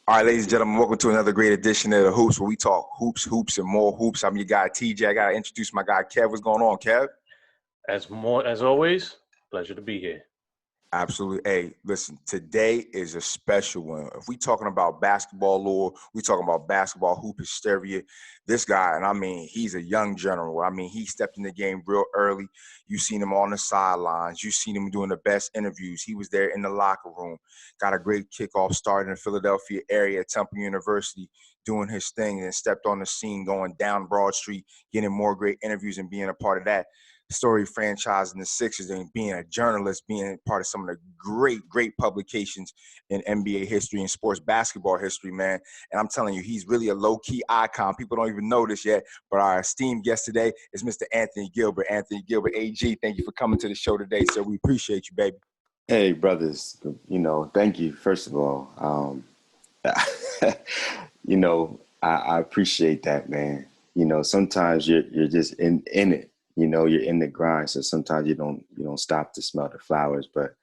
All right, ladies and gentlemen, welcome to another great edition of the Hoops, where we talk hoops, and more hoops. I'm your guy, TJ. I got to introduce my guy, Kev. What's going on, Kev? As always, pleasure to be here. Absolutely. Hey, listen, today is a special one. If we talking about basketball lore, we talking about basketball hoop hysteria. This guy, and I mean, he's a young general. I mean, he stepped in the game real early. You seen him on the sidelines. You seen him doing the best interviews. He was there in the locker room. Got a great kickoff start in the Philadelphia area at Temple University, doing his thing, and stepped on the scene going down Broad Street, getting more great interviews and being a part of that story franchise in the Sixers, and being a journalist, being part of some of the great publications in NBA history and sports basketball history, man. And I'm telling you, he's really a low-key icon. People don't even know this yet, but our esteemed guest today is Mr. Anthony Gilbert. Anthony Gilbert, AG, thank you for coming to the show today, sir. We appreciate you, baby. Hey, brothers, thank you, first of all. I appreciate that, man. Sometimes you're just in it. You're in the grind, so sometimes you don't stop to smell the flowers. But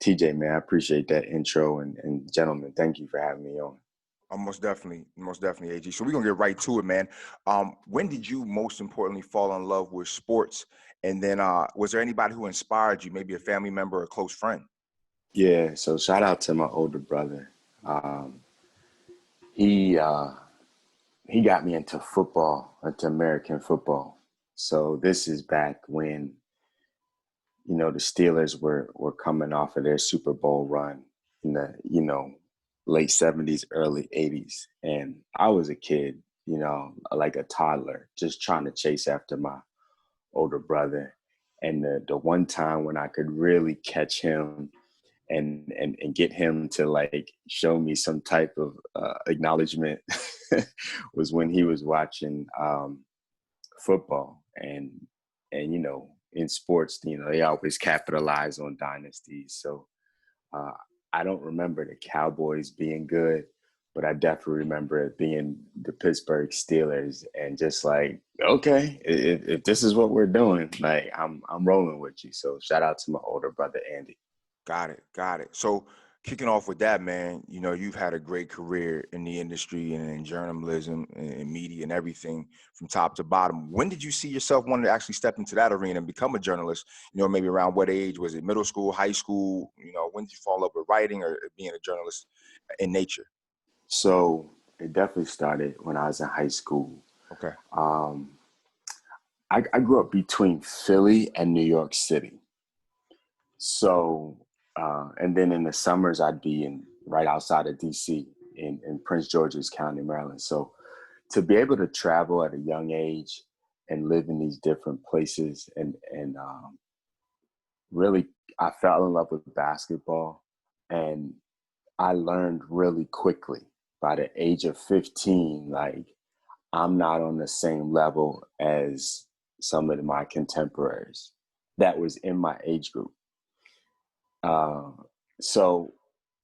TJ, man, I appreciate that intro, and gentlemen, thank you for having me on. Most definitely, AG. So we're gonna get right to it, man. When did you most importantly fall in love with sports? And then was there anybody who inspired you, maybe a family member or a close friend? Yeah, so shout out to my older brother. He got me into football, into American football. So this is back when, the Steelers were coming off of their Super Bowl run in the, late 70s, early 80s. And I was a kid, like a toddler, just trying to chase after my older brother. And the one time when I could really catch him and get him to like show me some type of acknowledgement was when he was watching football. And in sports, they always capitalize on dynasties. So I don't remember the Cowboys being good, but I definitely remember it being the Pittsburgh Steelers, and just like, okay, if this is what we're doing, like I'm rolling with you. So shout out to my older brother, Andy. Got it. So kicking off with that, man, you've had a great career in the industry and in journalism and media and everything from top to bottom. When did you see yourself wanting to actually step into that arena and become a journalist? Maybe around what age? Was it middle school, high school? When did you fall in love with writing or being a journalist in nature? So it definitely started when I was in high school. Okay. I grew up between Philly and New York City. So, and then in the summers, I'd be right outside of DC in Prince George's County, Maryland. So to be able to travel at a young age and live in these different places and really, I fell in love with basketball, and I learned really quickly by the age of 15, like I'm not on the same level as some of my contemporaries that was in my age group. So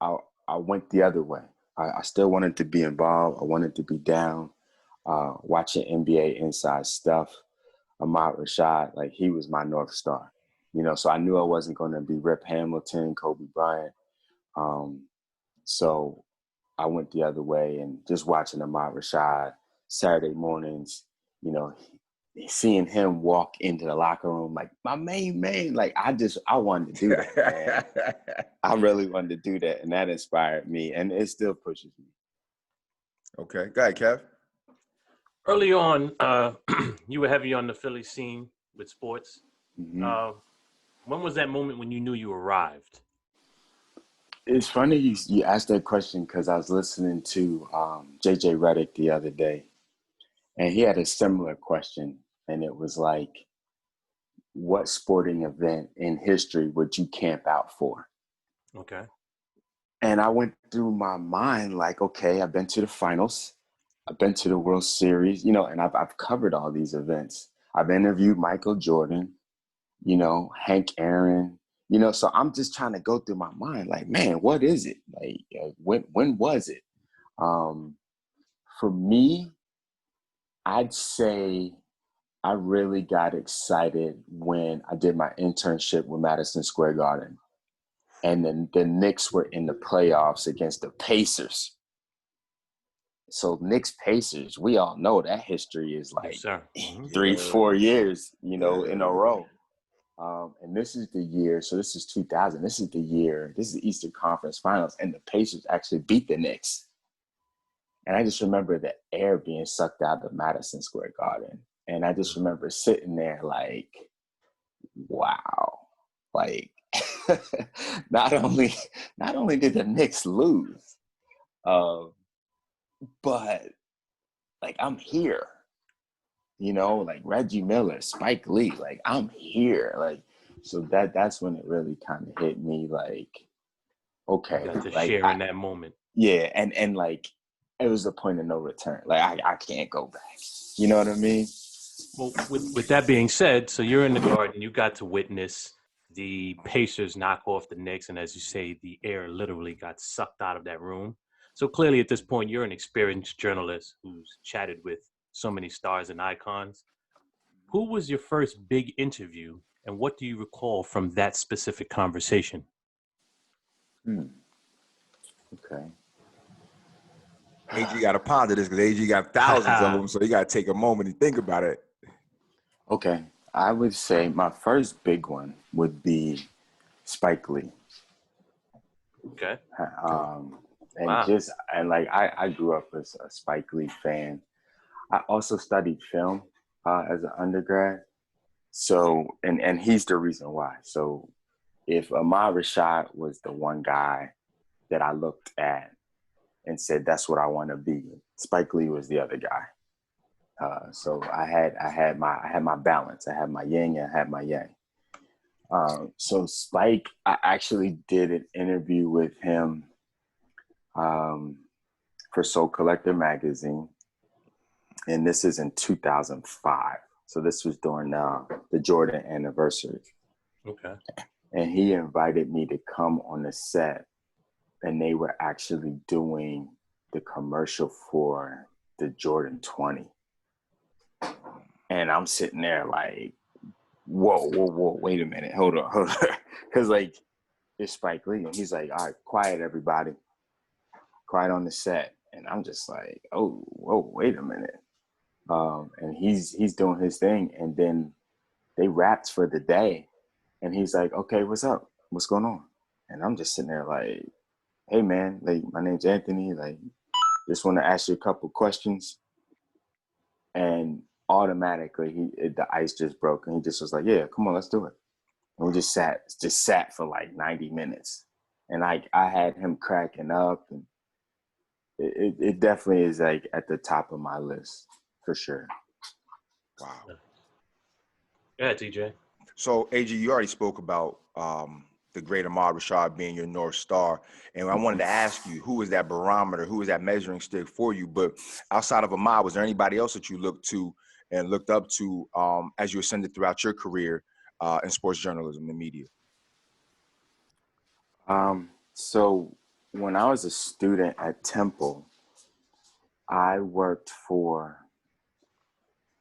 I went the other way. I still wanted to be involved. I wanted to be down, watching NBA inside stuff. Ahmad Rashad, like he was my North Star, so I knew I wasn't going to be Rip Hamilton, Kobe Bryant. So I went the other way, and just watching Ahmad Rashad Saturday mornings, seeing him walk into the locker room, like my main man, like I wanted to do that, man. I really wanted to do that, and that inspired me, and it still pushes me. Okay, go ahead, Kev. Early on, you were heavy on the Philly scene with sports. Mm-hmm. When was that moment when you knew you arrived? It's funny you asked that question because I was listening to JJ Redick the other day, and he had a similar question, and it was like, what sporting event in history would you camp out for? Okay. And I went through my mind like, okay, I've been to the finals. I've been to the World Series, and I've covered all these events. I've interviewed Michael Jordan, Hank Aaron, so I'm just trying to go through my mind like, man, what is it? Like, when was it? For me, I'd say I really got excited when I did my internship with Madison Square Garden. And then the Knicks were in the playoffs against the Pacers. So Knicks Pacers, we all know that history is Yes, like sir. Mhm. 3-4 years, in Yeah. a row. And this is the year, so this is 2000. This is the Eastern Conference Finals, and the Pacers actually beat the Knicks. And I just remember the air being sucked out of Madison Square Garden. And I just remember sitting there like, wow. Like, not only did the Knicks lose, but like I'm here. Like Reggie Miller, Spike Lee, like I'm here. Like, so that's when it really kind of hit me like, You okay, got to like share in that moment. yeah, and like it was a point of no return. Like I can't go back. You know what I mean? Well, with that being said, so you're in the Garden, you got to witness the Pacers knock off the Knicks, and as you say, the air literally got sucked out of that room. So clearly, at this point, you're an experienced journalist who's chatted with so many stars and icons. Who was your first big interview, and what do you recall from that specific conversation? Okay. AG got to ponder this because AG got thousands of them, so you got to take a moment and think about it. Okay. I would say my first big one would be Spike Lee. Okay. And Wow. like I grew up as a Spike Lee fan. I also studied film as an undergrad. So, and he's the reason why. So if Ahmad Rashad was the one guy that I looked at and said, that's what I want to be, Spike Lee was the other guy. So I had my balance. I had my yin and I had my yang. So Spike, I actually did an interview with him for Soul Collector magazine, and this is in 2005. So this was during the Jordan anniversary. Okay. And he invited me to come on the set, and they were actually doing the commercial for the Jordan 20. And I'm sitting there like, whoa, wait a minute, hold on. Because like, it's Spike Lee, and he's like, all right, quiet everybody. Quiet on the set. And I'm just like, oh, whoa, wait a minute. And he's doing his thing. And then they wrapped for the day. And he's like, okay, what's up? What's going on? And I'm just sitting there like, hey man, like my name's Anthony. Like, just want to ask you a couple questions. And automatically the ice just broke, and he just was like, yeah, come on, let's do it. And we just sat for like 90 minutes. And I had him cracking up, and it definitely is like at the top of my list for sure. Wow. Yeah, TJ. So, AG, you already spoke about the great Ahmad Rashad being your North Star. And I wanted to ask you, who is that barometer? Who is that measuring stick for you? But outside of Ahmad, was there anybody else that you looked to and looked up to as you ascended throughout your career in sports journalism and media? So when I was a student at Temple, I worked for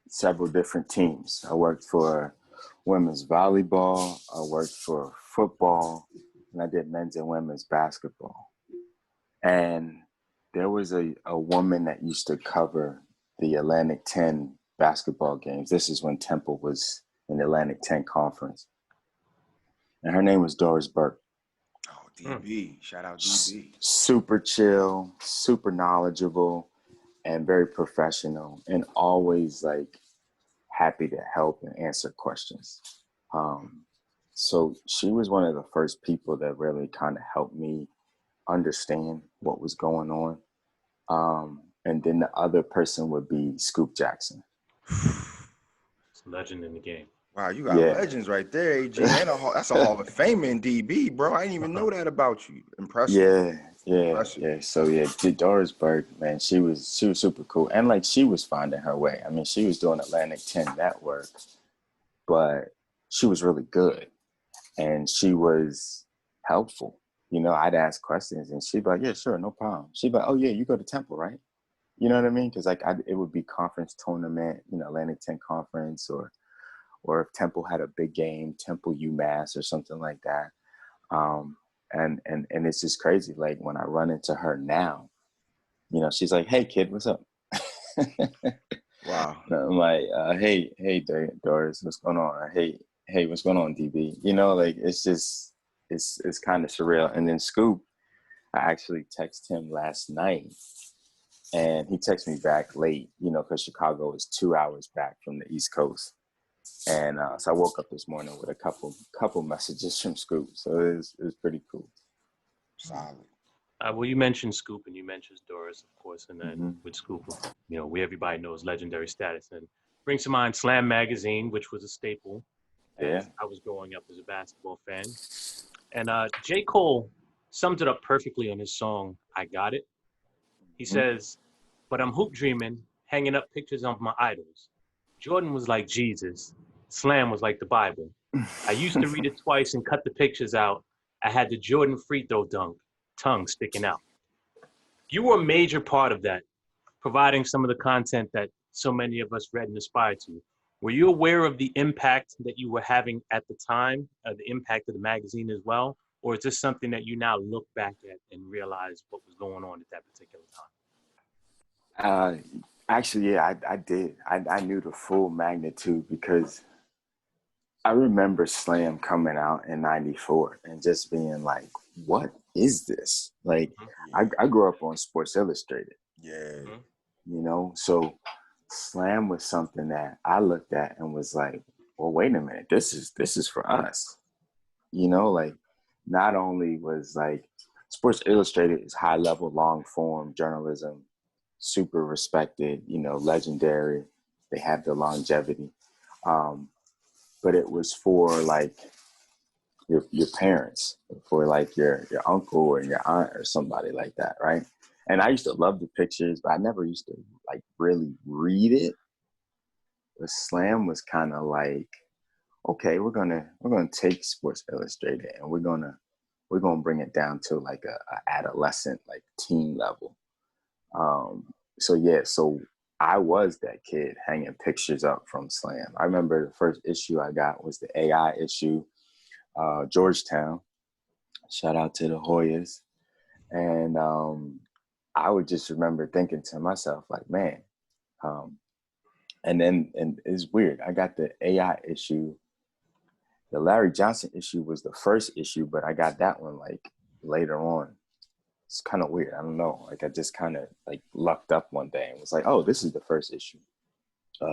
several different teams. I worked for women's volleyball, I worked for football, and I did men's and women's basketball. And there was a woman that used to cover the Atlantic 10 basketball games. This is when Temple was in the Atlantic 10 conference. And her name was Doris Burke. Oh, DB. Shout out DB. Super chill, super knowledgeable, and very professional, and always like happy to help and answer questions. So she was one of the first people that really kind of helped me understand what was going on. And then the other person would be Scoop Jackson. It's a legend in the game. Wow, you got legends right there, AG. That's a Hall of Fame in DB, bro. I didn't even know that about you. Impressive. Yeah. So yeah, Doris Burke, man, she was super cool, and like she was finding her way. I mean, she was doing Atlantic 10 network, but she was really good, and she was helpful. I'd ask questions, and she'd be like, "Yeah, sure, no problem." She'd be like, "Oh yeah, you go to Temple, right?" You know what I mean? Because like it would be conference tournament, Atlantic 10 conference, or if Temple had a big game, Temple UMass or something like that. And it's just crazy. Like when I run into her now, she's like, "Hey, kid, what's up?" Wow. I'm like, hey, Doris, what's going on? Hey, what's going on, DB? Like it's just, it's kind of surreal. And then Scoop, I actually texted him last night, and he texted me back late, because Chicago is 2 hours back from the East Coast. And so I woke up this morning with a couple messages from Scoop. So it was pretty cool. Solid. Well, you mentioned Scoop and you mentioned Doris, of course, and then with Scoop, everybody knows legendary status, and brings to mind Slam Magazine, which was a staple. Yeah. I was growing up as a basketball fan, and J. Cole summed it up perfectly on his song "I Got It." He says, "But I'm hoop dreaming, hanging up pictures of my idols. Jordan was like Jesus. Slam was like the Bible. I used to read it twice and cut the pictures out. I had the Jordan free throw dunk, tongue sticking out." You were a major part of that, providing some of the content that so many of us read and aspired to. Were you aware of the impact that you were having at the time, the impact of the magazine as well? Or is this something that you now look back at and realize what was going on at that particular time? Actually, yeah, I did. I knew the full magnitude, because I remember Slam coming out in '94 and just being like, what is this? Like, I grew up on Sports Illustrated. Yeah. So Slam was something that I looked at and was like, well, wait a minute, this is for us. Like, not only was like Sports Illustrated is high level, long form journalism, super respected, legendary. They have the longevity. But it was for like your parents, for like your uncle or your aunt or somebody like that, right? And I used to love the pictures, but I never used to like really read it. But Slam was kind of like, okay, we're gonna take Sports Illustrated and we're gonna bring it down to like a adolescent, like teen level. So I was that kid hanging pictures up from Slam. I remember the first issue I got was the AI issue, Georgetown. Shout out to the Hoyas. And I would just remember thinking to myself, like, man. And it's weird. I got the AI issue. The Larry Johnson issue was the first issue, but I got that one like later on. It's kind of weird. I don't know. Like, I just kind of like lucked up one day and was like, oh, this is the first issue.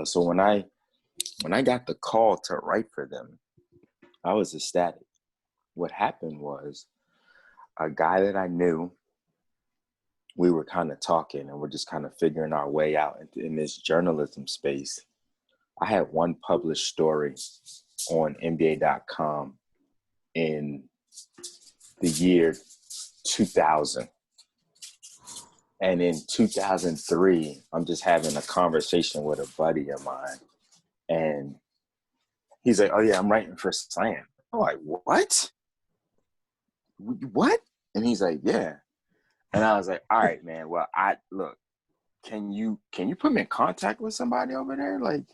So when I got the call to write for them, I was ecstatic. What happened was, a guy that I knew, we were kind of talking and we're just kind of figuring our way out in this journalism space. I had one published story on NBA.com in the year 2000. And in 2003, I'm just having a conversation with a buddy of mine. And he's like, oh, yeah, I'm writing for Slam. I'm like, what? What? And he's like, yeah. And I was like, all right, man. Well, look, can you put me in contact with somebody over there? Like,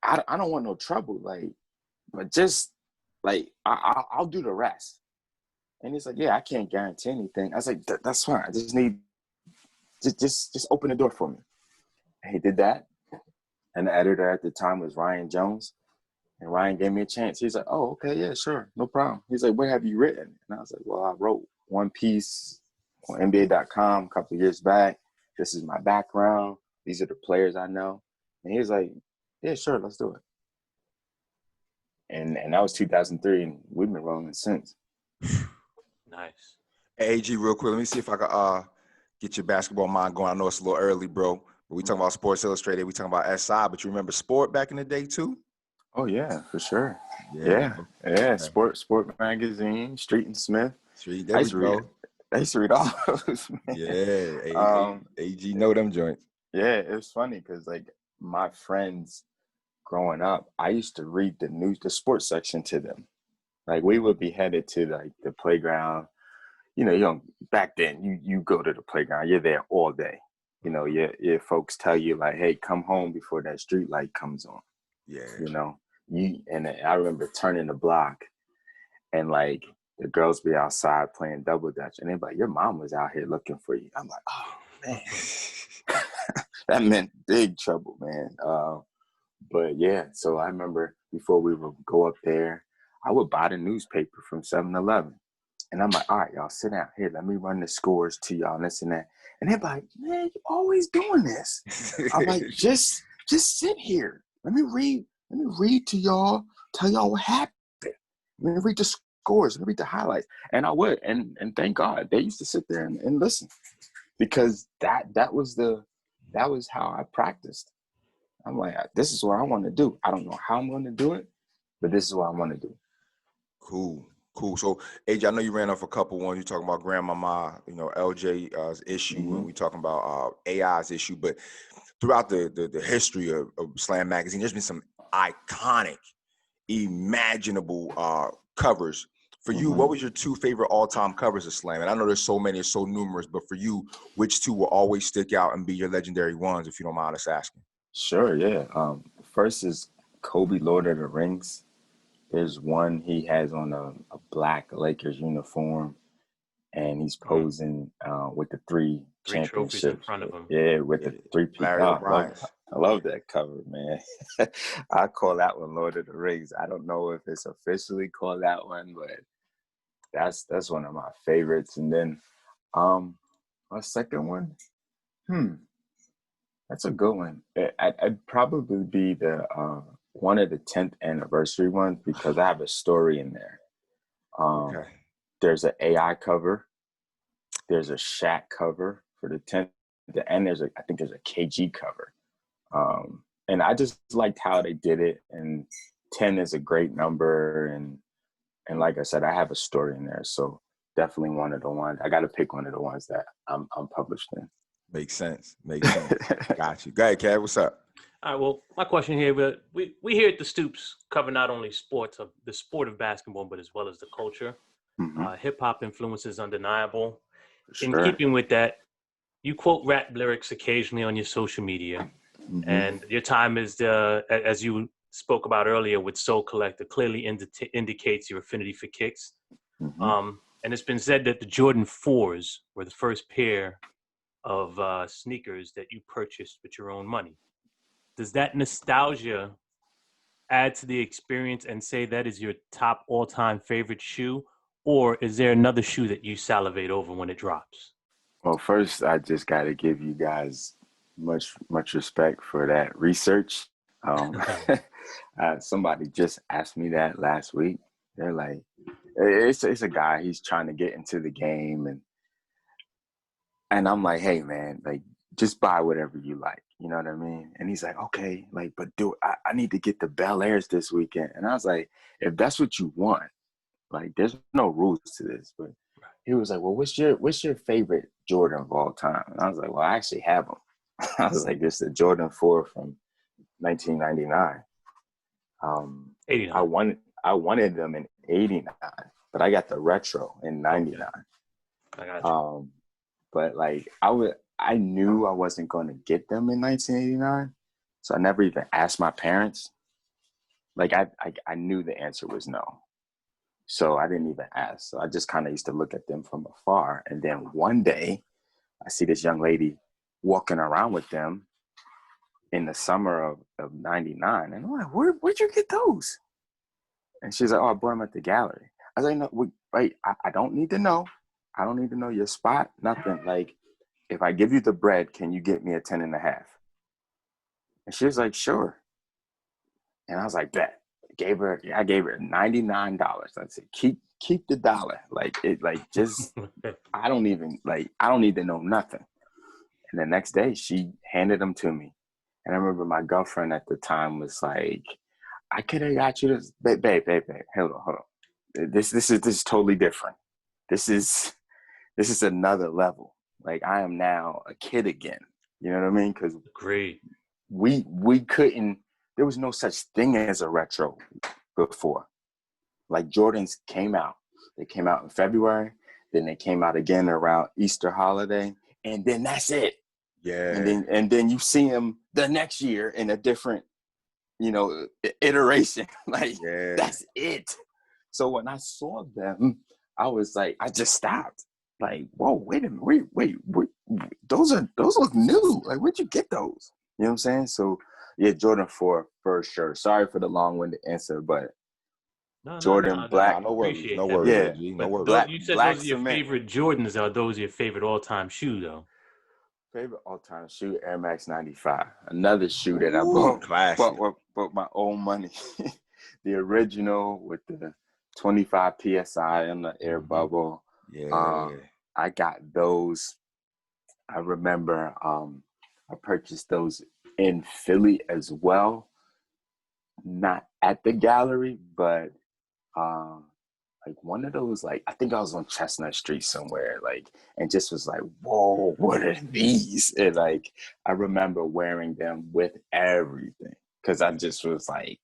I don't want no trouble. Like, but just like, I'll do the rest. And he's like, yeah, I can't guarantee anything. I was like, that's fine. I just need, just open the door for me. And he did that. And the editor at the time was Ryan Jones. And Ryan gave me a chance. He's like, oh, okay, yeah, sure, no problem. He's like, what have you written? And I was like, well, I wrote one piece on NBA.com a couple of years back. This is my background. These are the players I know. And he was like, yeah, sure, let's do it. And that was 2003, and we've been rolling since. Nice. Hey, AG, real quick, let me see if I can get your basketball mind going. I know it's a little early, bro. But we talking about Sports Illustrated. We talking about SI. But you remember Sport back in the day too? Oh yeah, for sure. Yeah. Sport magazine, Street and Smith. Street, there we go. I used to read all those. Man. Yeah, AG know them joints. Yeah, it was funny because like my friends growing up, I used to read the sports section to them. Like, we would be headed to like the playground. Back then you go to the playground, you're there all day. Your folks tell you like, hey, come home before that street light comes on. Yeah. And I remember turning the block and like the girls be outside playing double dutch and they're like, your mom was out here looking for you. I'm like, oh, man, that meant big trouble, man. But yeah, so I remember before we would go up there, I would buy the newspaper from 7-Eleven. And I'm like, all right, y'all sit down here. Let me run the scores to y'all and this and that. And they're like, man, you always doing this. I'm like, just sit here. Let me read to y'all, tell y'all what happened. Let me read the scores. Let me read the highlights. And I would. And thank God they used to sit there and listen, because that was how I practiced. I'm like, this is what I want to do. I don't know how I'm going to do it, but this is what I want to do. Cool. So, AJ, I know you ran off a couple ones. You're talking about Grandmama, LJ's issue, and we talking about AI's issue. But throughout the history of Slam Magazine, there's been some iconic, imaginable covers. For you, what was your 2 favorite all-time covers of Slam? And I know there's so many, it's so numerous, but for you, which 2 will always stick out and be your legendary ones, if you don't mind us asking? Sure, yeah. First is Kobe, Lord of the Rings. There's one he has on a black Lakers uniform, and he's posing with the 3 championships trophies in front of him. Yeah, with the 3 Larry O'Brien. I love that cover, man. I call that one Lord of the Rings. I don't know if it's officially called that one, but that's one of my favorites. And then my second one, that's a good one. I'd probably be the one of the 10th anniversary ones, because I have a story in there. Okay. There's an AI cover. There's a Shaq cover for the 10th, and I think there's a KG cover. And I just liked how they did it. And 10 is a great number, and like I said, I have a story in there. So definitely one of the ones. I got to pick one of the ones that I'm published in. Makes sense. Got you. Go ahead, Kev. What's up? All right, well, my question here, but we here at the Stoops cover not only the sport of basketball, but as well as the culture. Hip-hop influence is undeniable. Sure. In keeping with that, you quote rap lyrics occasionally on your social media, and your time is, as you spoke about earlier with Soul Collector, clearly indicates your affinity for kicks. And it's been said that the Jordan 4s were the first pair of sneakers that you purchased with your own money. Does that nostalgia add to the experience and say that is your top all-time favorite shoe? Or is there another shoe that you salivate over when it drops? Well, first, I just got to give you guys much respect for that research. Somebody just asked me that last week. They're like, it's a guy, he's trying to get into the game. And I'm like, hey, man, like, just buy whatever you like. You know what I mean? And he's like, okay, like, but I need to get the Bel Airs this weekend. And I was like, if that's what you want, like, there's no rules to this. But he was like, well, what's your favorite Jordan of all time? And I was like, well, I actually have them. I was like, it's the Jordan 4 from 1999. 89. I wanted them in 89, but I got the retro in 99. I got you. But like, I knew I wasn't going to get them in 1989, so I never even asked my parents. Like, I knew the answer was no, so I didn't even ask. So I just kind of used to look at them from afar. And then one day, I see this young lady walking around with them in the summer of 99, and I'm like, where'd you get those? And she's like, oh, I bought them at the gallery. I was like, no, wait, I don't need to know. I don't need to know your spot, nothing. Like, if I give you the bread, can you get me a 10.5? And she was like, sure. And I was like, bet. I gave her $99. I said, keep the dollar. Just, I don't need to know nothing. And the next day she handed them to me. And I remember my girlfriend at the time was like, I could have got you this. Babe, hold on. This is totally different. This is another level. Like, I am now a kid again. You know what I mean? Because we couldn't. There was no such thing as a retro before. Like, Jordans came out. They came out in February. Then they came out again around Easter holiday, and then that's it. Yeah. And then you see them the next year in a different, iteration. Like, that's it. So when I saw them, I was like, I just stopped. Like, whoa, wait a minute, wait, those look new. Like, where'd you get those? You know what I'm saying? So yeah, Jordan 4 for sure. Sorry for the long-winded answer, but Jordan Black. Nah, no worries. Appreciate No that, worries, man. Yeah, AG. No But worries. you said black those are your cement. favorite Jordans. Are those your favorite all-time shoe, though? Favorite all-time shoe, Air Max 95. Another shoe that I Ooh, classic. bought my own money. The original with the 25 psi on the air bubble. Yeah. I got those. I remember I purchased those in Philly as well. Not at the gallery, but like one of those, like I think I was on Chestnut Street somewhere, like, and just was like, whoa, what are these? And like I remember wearing them with everything because I just was like,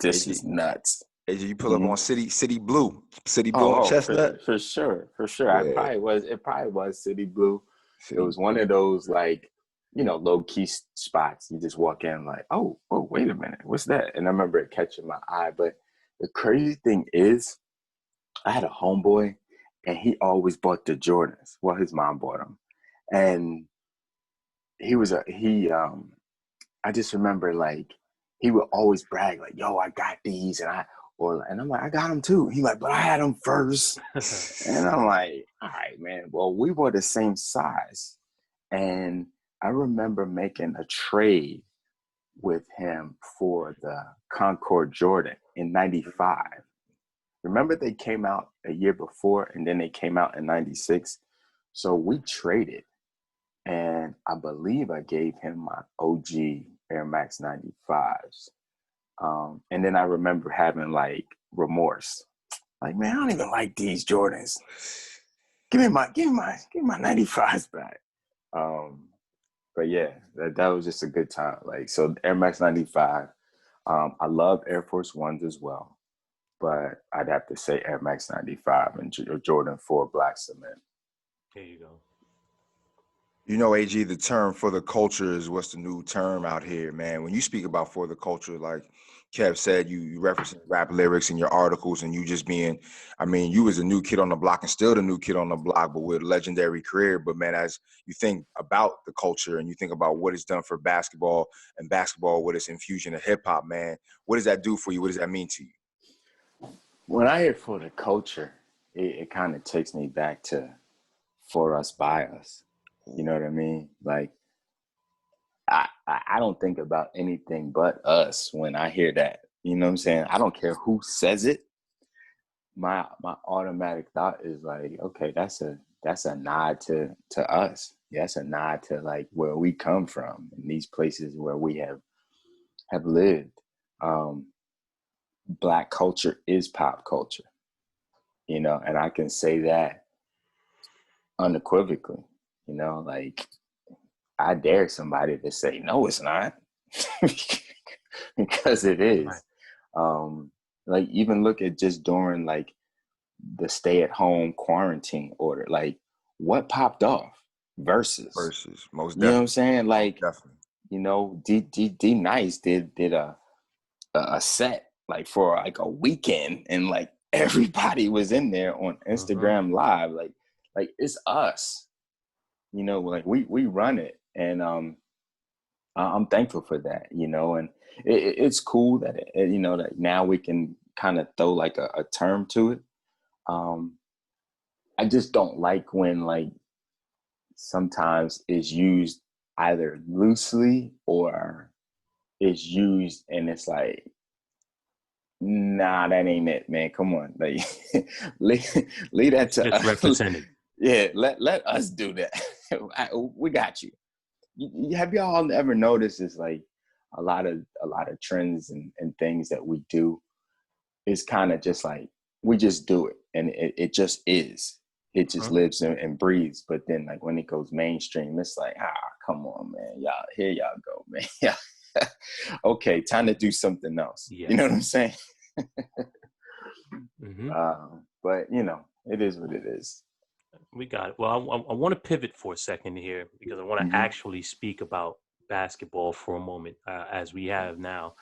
this AG, is nuts. AG, you pull up Mhm. on City Blue on Chestnut. For sure. Yeah. It probably was City Blue. It City was one of those, like, low key spots. You just walk in like, oh, wait a minute, what's that? And I remember it catching my eye. But the crazy thing is, I had a homeboy, and he always bought the Jordans. Well, his mom bought them, and I just remember, like, he would always brag like, "Yo, I got these," and I'm like, "I got them too." He like, "But I had them first," and I'm like, "All right, man. Well, we were the same size," and I remember making a trade with him for the Concord Jordan in '95. Remember, they came out a year before, and then they came out in '96. So we traded, and I believe I gave him my OG Air Max 95s. And then I remember having like remorse, like, man, I don't even like these Jordans. Give me my 95s back. But yeah, that was just a good time. Like, so Air Max 95. I love Air Force Ones as well, but I'd have to say Air Max 95 and Jordan 4 Black Cement. There you go. You know, AG, the term for the culture is what's the new term out here, man. When you speak about for the culture, like Kev said, you referencing rap lyrics in your articles and you just being, I mean, you was a new kid on the block and still the new kid on the block, but with a legendary career. But man, as you think about the culture and you think about what it's done for basketball and basketball with its infusion of hip hop, man, what does that do for you? What does that mean to you? When I hear for the culture, it kind of takes me back to for us, by us. You know what I mean? Like, I don't think about anything but us when I hear that. You know what I'm saying? I don't care who says it. My automatic thought is like, okay, that's a nod to us. That's a nod to like where we come from and these places where we have lived. Black culture is pop culture, and I can say that unequivocally. Like, I dare somebody to say, no, it's not. Because it is. Right. Like, even look at just during like the stay-at-home quarantine order, like what popped off? Versus, Most you know what I'm definitely. saying? Like, Definitely. D Nice did a set like for like a weekend, and like everybody was in there on Instagram Live. Like it's us, like we run it, and I'm thankful for that, and it's cool that that now we can kind of throw like a term to it. I just don't like when like sometimes it's used either loosely or is used and it's like, nah, that ain't it, man. Come on, like leave that to us. Misrepresented. Yeah, let us do that. We got you. Have y'all ever noticed? It's like a lot of trends and things that we do is kind of just like we just do it, and it just is. It just lives and breathes. But then, like when it goes mainstream, it's like, come on, man, y'all, here y'all go, man. Yeah, okay, time to do something else. Yes. You know what I'm saying? But it is what it is. We got it. Well, I want to pivot for a second here because I want to actually speak about basketball for a moment, as we have now.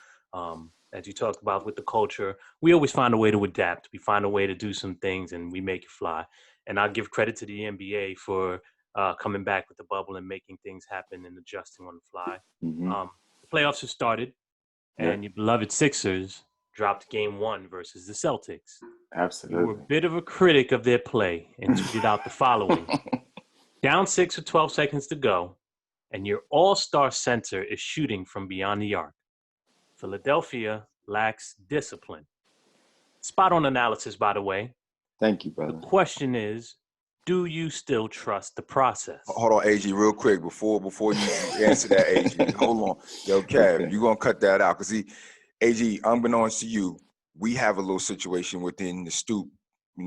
As you talked about with the culture, we always find a way to adapt. We find a way to do some things and we make it fly. And I give credit to the NBA for coming back with the bubble and making things happen and adjusting on the fly. Mm-hmm. The playoffs have started, and Yeah. your beloved Sixers dropped game 1 versus the Celtics. You were a Absolutely. bit of a critic of their play and tweeted out the following. Down 6 with 12 seconds to go, and your all-star center is shooting from beyond the arc. Philadelphia lacks discipline. Spot-on analysis, by the way. Thank you, The brother. question is, do you still trust the process? Hold on, AG, real quick before you answer that, AG. Hold on, yo, Kev, Okay. you're gonna cut that out because see, AG, unbeknownst to you, we have a little situation within the Stoop,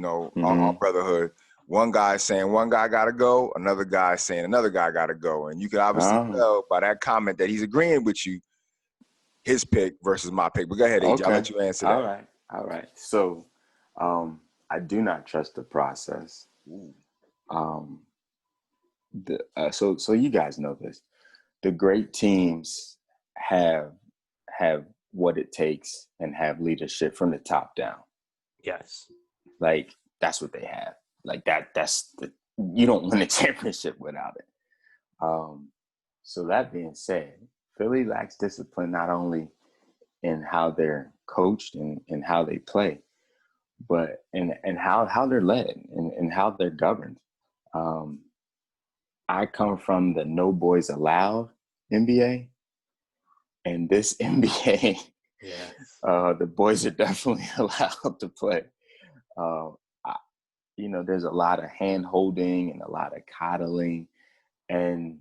our brotherhood. One guy saying one guy gotta go, another guy saying another guy gotta go, and you can obviously tell by that comment that he's agreeing with you, his pick versus my pick. But go ahead, AG, I'll let you answer that. All right. So, I do not trust the process. Ooh. So you guys know this. The great teams have what it takes and have leadership from the top down. Yes. Like that's what they have. Like you don't win a championship without it. So that being said, Philly lacks discipline not only in how they're coached and how they play, but in how they're led and how they're governed. I come from the no boys allowed NBA, and this NBA, the boys are definitely allowed to play. There's a lot of hand holding and a lot of coddling, and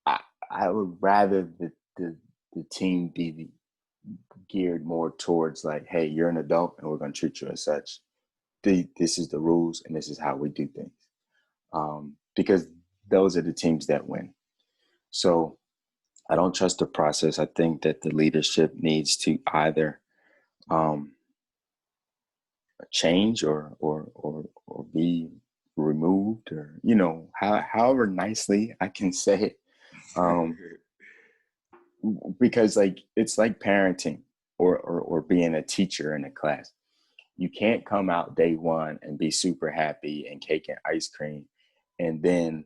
I would rather the team be geared more towards like, hey, you're an adult and we're going to treat you as such. This is the rules and this is how we do things. Because those are the teams that win. So I don't trust the process. I think that the leadership needs to either change or be removed, or however nicely I can say it. Because like it's like parenting or being a teacher in a class. You can't come out day one and be super happy and cake and ice cream, and then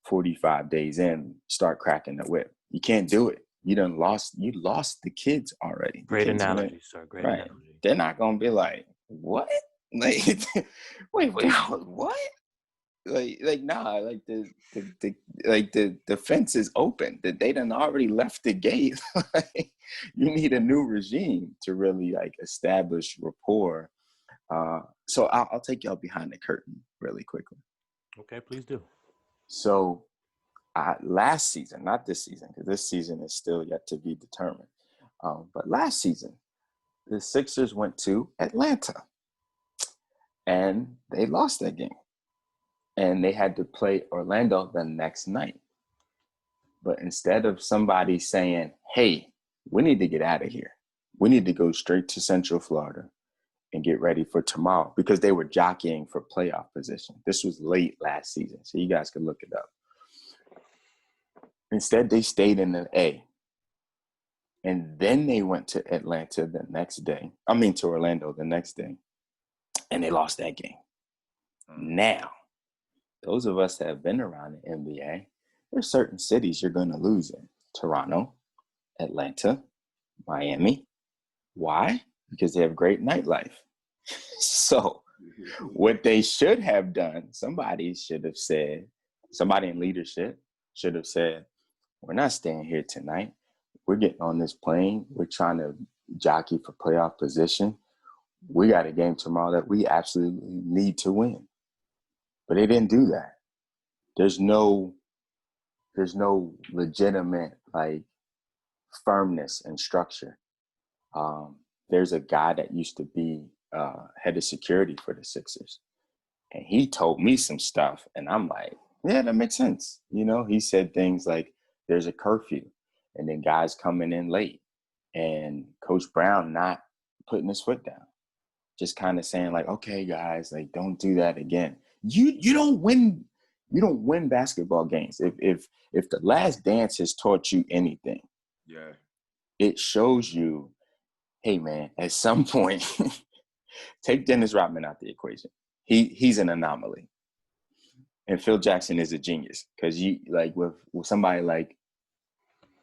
45 days in start cracking the whip. You can't do it. You lost the kids already. Great analogy, sir. Great analogy. They're not gonna be like, what? Like, wait, what? Like nah, like the fence is open. That they done already left the gate. Like, you need a new regime to really like establish rapport. So I'll take y'all behind the curtain really quickly. Okay, please do. So last season, not this season, because this season is still yet to be determined. But last season, the Sixers went to Atlanta, and they lost that game. And they had to play Orlando the next night. But instead of somebody saying, hey, we need to get out of here, we need to go straight to Central Florida and get ready for tomorrow, because they were jockeying for playoff position. This was late last season, so you guys can look it up. Instead, they stayed in the A. And then they went to Orlando the next day, and they lost that game. Now, those of us that have been around the NBA, there's certain cities you're going to lose in. Toronto, Atlanta, Miami. Why? Because they have great nightlife. So what they should have done, somebody in leadership should have said, we're not staying here tonight. We're getting on this plane. We're trying to jockey for playoff position. We got a game tomorrow that we absolutely need to win. But they didn't do that. There's no legitimate like firmness and structure. There's a guy that used to be head of security for the Sixers, and he told me some stuff, and I'm like, yeah, that makes sense. He said things like, there's a curfew, and then guys coming in late, and Coach Brown not putting his foot down, just kind of saying like, okay, guys, like don't do that again. You don't win basketball games. If the Last Dance has taught you anything, it shows you, hey man, at some point, take Dennis Rodman out the equation. He's an anomaly. And Phil Jackson is a genius because you like with somebody like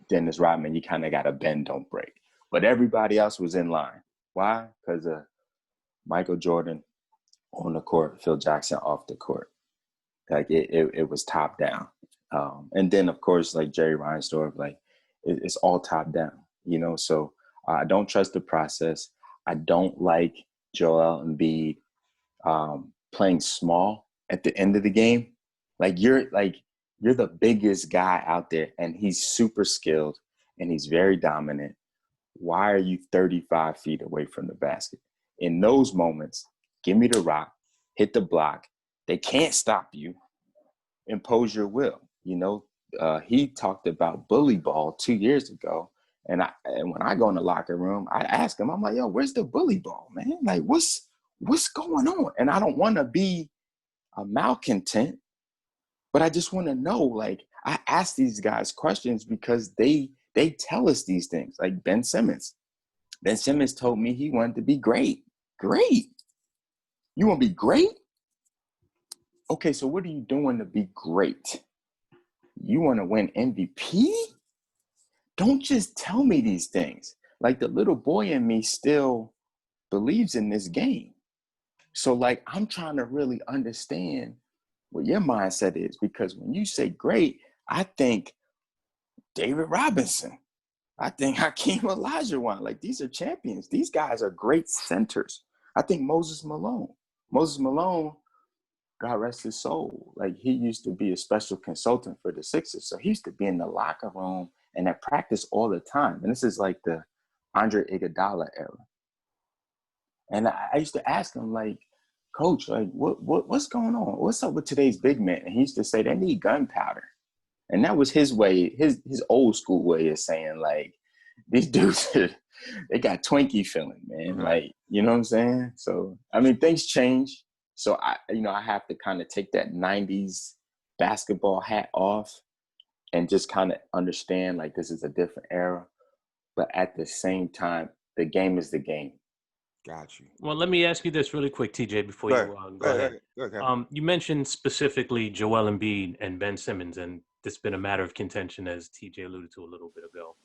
Dennis Rodman, you kind of got to bend, don't break. But everybody else was in line. Why? Because of Michael Jordan on the court, Phil Jackson off the court. Like it was top down. And then of course, like Jerry Reinsdorf, like it's all top down, you know? So I don't trust the process. I don't like Joel Embiid playing small at the end of the game. You're the biggest guy out there and he's super skilled and he's very dominant. Why are you 35 feet away from the basket? In those moments, give me the rock, hit the block. They can't stop you. Impose your will. You know, he talked about bully ball 2 years ago. And when I go in the locker room, I ask him, I'm like, yo, where's the bully ball, man? Like, what's going on? And I don't want to be a malcontent, but I just want to know, like, I ask these guys questions because they tell us these things. Like Ben Simmons. Ben Simmons told me he wanted to be great. Great. You want to be great? Okay, so what are you doing to be great? You want to win MVP? Don't just tell me these things. Like the little boy in me still believes in this game. So like I'm trying to really understand what your mindset is, because when you say great, I think David Robinson. I think Hakeem Olajuwon. Like these are champions. These guys are great centers. I think Moses Malone. Moses Malone, God rest his soul. Like he used to be a special consultant for the Sixers. So he used to be in the locker room and at practice all the time. And this is like the Andre Iguodala era. And I used to ask him, like, Coach, like, what's going on? What's up with today's big men? And he used to say they need gunpowder. And that was his way, his old school way of saying, like, these dudes, they got Twinkie feeling, man. Like, you know what I'm saying? So, I mean, things change. So, I have to kind of take that 90s basketball hat off and just kind of understand, like, this is a different era. But at the same time, the game is the game. Got you. Well, let me ask you this really quick, TJ, before you go ahead. Go ahead. You mentioned specifically Joel Embiid and Ben Simmons, and this has been a matter of contention, as TJ alluded to a little bit ago.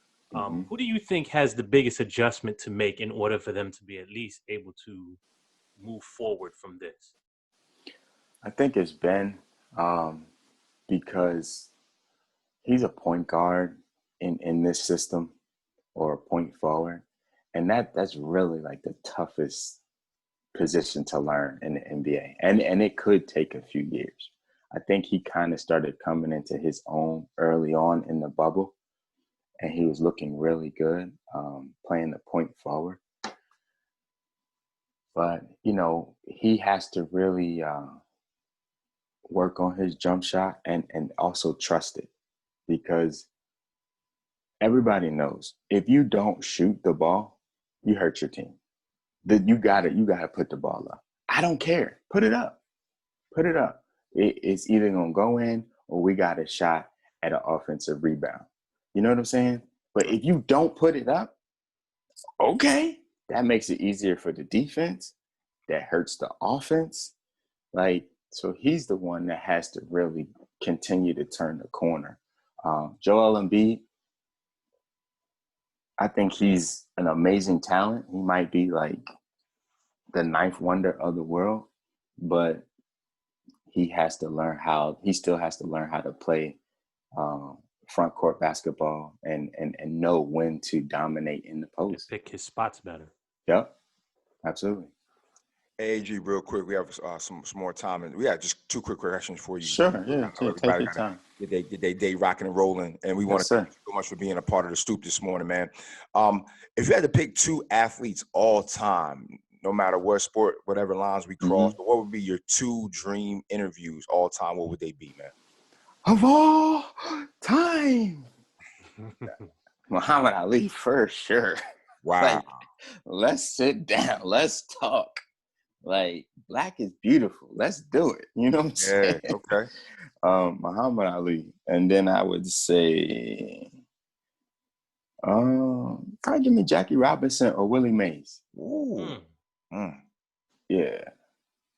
Who do you think has the biggest adjustment to make in order for them to be at least able to move forward from this? I think it's Ben, because he's a point guard in this system, or a point forward. And that's really like the toughest position to learn in the NBA. And it could take a few years. I think he kind of started coming into his own early on in the bubble. And he was looking really good, playing the point forward. But, you know, he has to really work on his jump shot and also trust it. Because everybody knows if you don't shoot the ball, you hurt your team. You gotta put the ball up. I don't care. Put it up. Put it up. It's either gonna go in or we got a shot at an offensive rebound. You know what I'm saying? But if you don't put it up, okay, that makes it easier for the defense. That hurts the offense. Like, so he's the one that has to really continue to turn the corner. Joel Embiid, I think he's an amazing talent. He might be like the ninth wonder of the world, but he still has to learn how to play front court basketball and know when to dominate in the post. Pick his spots better. Yep, absolutely. AG, real quick, we have some more time, and we have just two quick questions for you. Sure, yeah, take your time. Get their day rocking and rolling, and we want to thank you so much for being a part of the Stoop this morning, man. If you had to pick two athletes all time, no matter what sport, whatever lines we cross, what would be your two dream interviews all time? What would they be, man? Of all time, Muhammad Ali for sure. Wow. Like, let's sit down. Let's talk. Like, black is beautiful. Let's do it. You know what I'm saying? Okay. Muhammad Ali. And then I would say, probably give me Jackie Robinson or Willie Mays. Ooh. Yeah.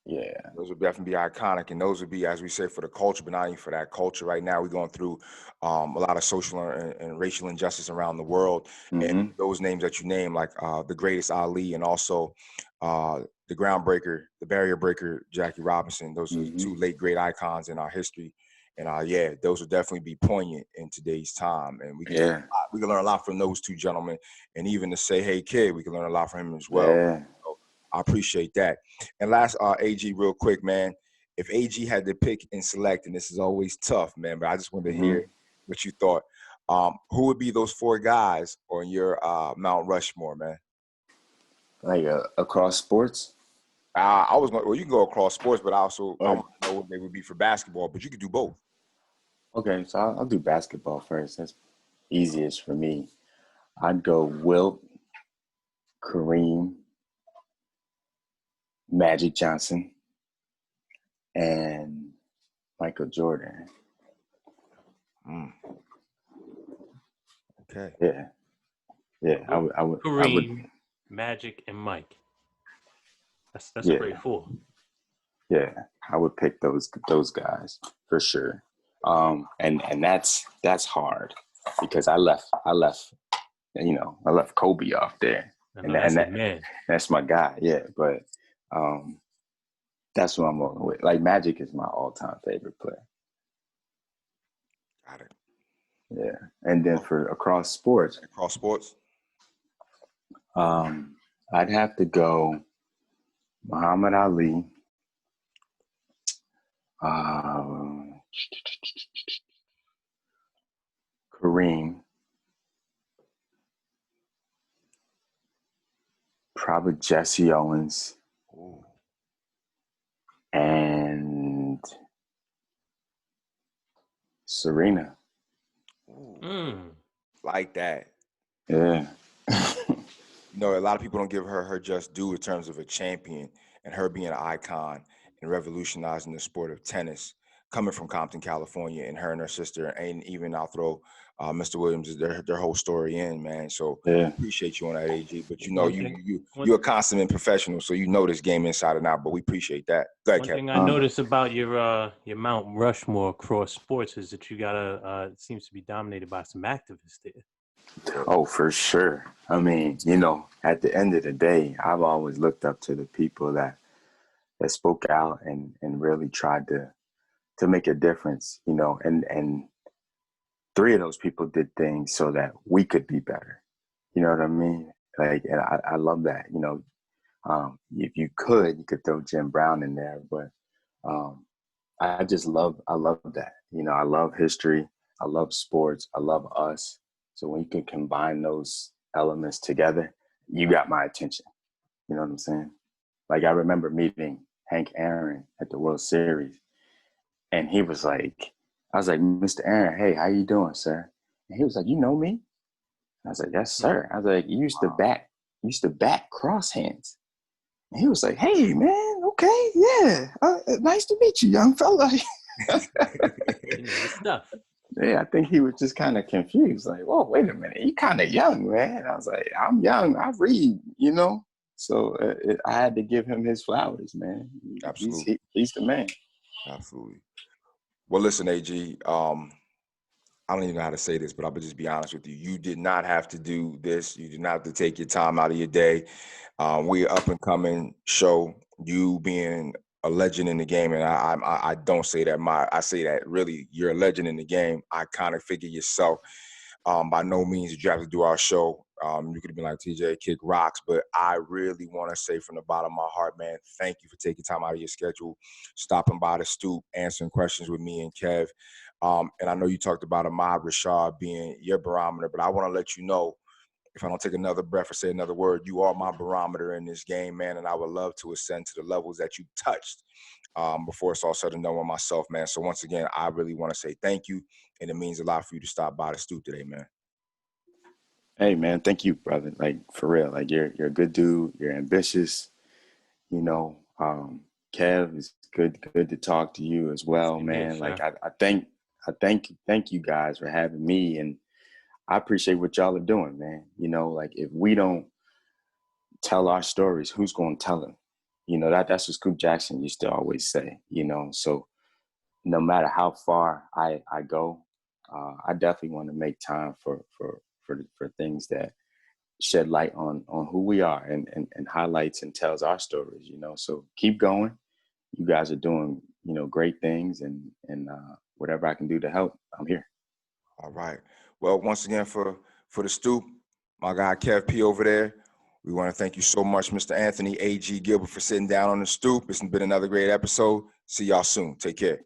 Yeah. Those would definitely be iconic, and those would be, as we say, for the culture, but not even for that culture. Right now, we're going through a lot of social and racial injustice around the world, and Mm-hmm. those names that you name, like the greatest Ali, and also the groundbreaker, the barrier breaker, Jackie Robinson. Those are Mm-hmm. two late great icons in our history, and yeah, those would definitely be poignant in today's time, and Yeah. we can learn a lot from those two gentlemen, and even to say, "Hey, kid," we can learn a lot from him as well. Yeah. So I appreciate that. And last, AG, real quick, man. If AG had to pick and select, and this is always tough, man, but I just wanted to Mm-hmm. hear what you thought. Who would be those four guys on your Mount Rushmore, man? Like across sports? I was going. Well, you can go across sports, but I want Or to know what they would be for basketball. But you could do both. okay, so I'll do basketball first. That's easiest for me. I'd go Wilt, Kareem, Magic Johnson, and Michael Jordan. Mm. Okay. Yeah. Yeah. I would Kareem, Magic, and Mike. That's a yeah. great four. Yeah. I would pick those guys for sure. And that's hard because I left Kobe off there. I know that's a And man. that's my guy, yeah. But that's what I'm rolling with. Like Magic is my all-time favorite player. Got it. Yeah. And then for across sports, Across sports. I'd have to go Muhammad Ali, Kareem, probably Jesse Owens, Ooh. and Serena. Ooh. Mm. Like that. Yeah. You know, a lot of people don't give her just due in terms of a champion and her being an icon and revolutionizing the sport of tennis, coming from Compton, California, and her and her sister, and even I'll throw Mr. Williams, their whole story in, man. So Yeah. appreciate you on that, AG. But you know, One thing, you're a consummate professional, so you know this game inside and out. But we appreciate that. Go ahead, one Kevin. thing I noticed about your Mount Rushmore across sports is that you got it seems to be dominated by some activists there. Oh, for sure. I mean, at the end of the day, I've always looked up to the people that spoke out and really tried to make a difference, and three of those people did things so that we could be better. You know what I mean? Like, and I love that. If you could throw Jim Brown in there, but I love that. I love history. I love sports. I love us. So when you can combine those elements together, you got my attention. You know what I'm saying? Like I remember meeting Hank Aaron at the World Series, and he was like, I was like, Mr. Aaron, hey, how you doing, sir? And he was like, you know me? I was like, yes, sir. I was like, you used to bat cross hands. And he was like, hey, man, okay, yeah, nice to meet you, young fella. You know the stuff. Yeah, I think he was just kind of confused. Like, whoa, wait a minute, you kind of young, man. I was like, I'm young, I read. So I had to give him his flowers, man. Absolutely. He's the man. Absolutely. Well, listen, AG. I don't even know how to say this, but I'll just be honest with you. You did not have to do this. You did not have to take your time out of your day. We're up and coming show. You being a legend in the game, and I don't say that. I say that really, you're a legend in the game. Iconic figure yourself. By no means did you have to do our show. You could have been like TJ, kick rocks, but I really want to say from the bottom of my heart, man, thank you for taking time out of your schedule, stopping by the Stoop, answering questions with me and Kev. And I know you talked about Ahmad Rashad being your barometer, but I want to let you know, if I don't take another breath or say another word, you are my barometer in this game, man, and I would love to ascend to the levels that you touched before it's all said and done with myself, man. So once again, I really want to say thank you, and it means a lot for you to stop by the Stoop today, man. Hey, man, thank you, brother. Like, for real, like you're a good dude. You're ambitious. Kev, it's good to talk to you as well, Same here, man. Like, sir. I thank you guys for having me, and I appreciate what y'all are doing, man. Like if we don't tell our stories, who's going to tell them? You know, that's what Scoop Jackson used to always say, you know. So no matter how far I go, I definitely want to make time for things that shed light on who we are and highlights and tells our stories, you know. So keep going. You guys are doing, you know, great things, and whatever I can do to help, I'm here. All right. Well, once again, for the Stoop, my guy Kev P over there, we want to thank you so much, Mr. Anthony A.G. Gilbert, for sitting down on the Stoop. It's been another great episode. See y'all soon. Take care.